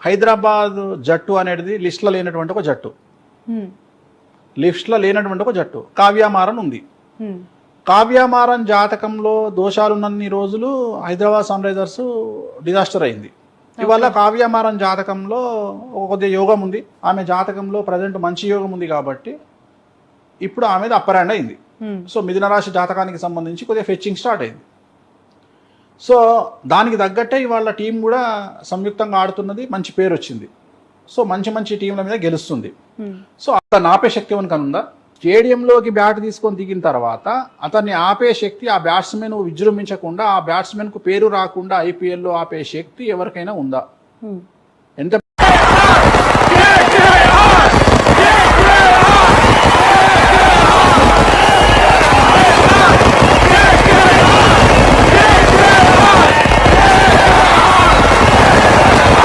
హైదరాబాద్ జట్టు అనేది లిస్టులో లేనటువంటి ఒక జట్టు. లిస్టులో లేనటువంటి ఒక జట్టు కావ్యమారన్ ఉంది. కావ్యమారన్ జాతకంలో దోషాలున్నన్ని రోజులు హైదరాబాద్ సన్ రైజర్స్ డిజాస్టర్ అయింది. ఇవాళ కావ్యమారన్ జాతకంలో కొద్దిగా యోగం ఉంది. ఆమె జాతకంలో ప్రజెంట్ మంచి యోగం ఉంది కాబట్టి ఇప్పుడు ఆమెది అప్పర్ హ్యాండ్ అయింది. సో మిథున రాశి జాతకానికి సంబంధించి కొద్దిగా ఫెచ్చింగ్ స్టార్ట్ అయింది. సో దానికి తగ్గట్టే ఇవాళ టీం కూడా సంయుక్తంగా ఆడుతున్నది, మంచి పేరు వచ్చింది. సో మంచి మంచి టీంల మీద గెలుస్తుంది. సో అతను ఆపే శక్తి ఎవరికైనా ఉందా? స్టేడియంలోకి బ్యాట్ తీసుకొని దిగిన తర్వాత అతన్ని ఆపే శక్తి, ఆ బ్యాట్స్మెన్ విజృంభించకుండా, ఆ బ్యాట్స్మెన్కు పేరు రాకుండా ఐపీఎల్లో ఆపే శక్తి ఎవరికైనా ఉందా? ఎంత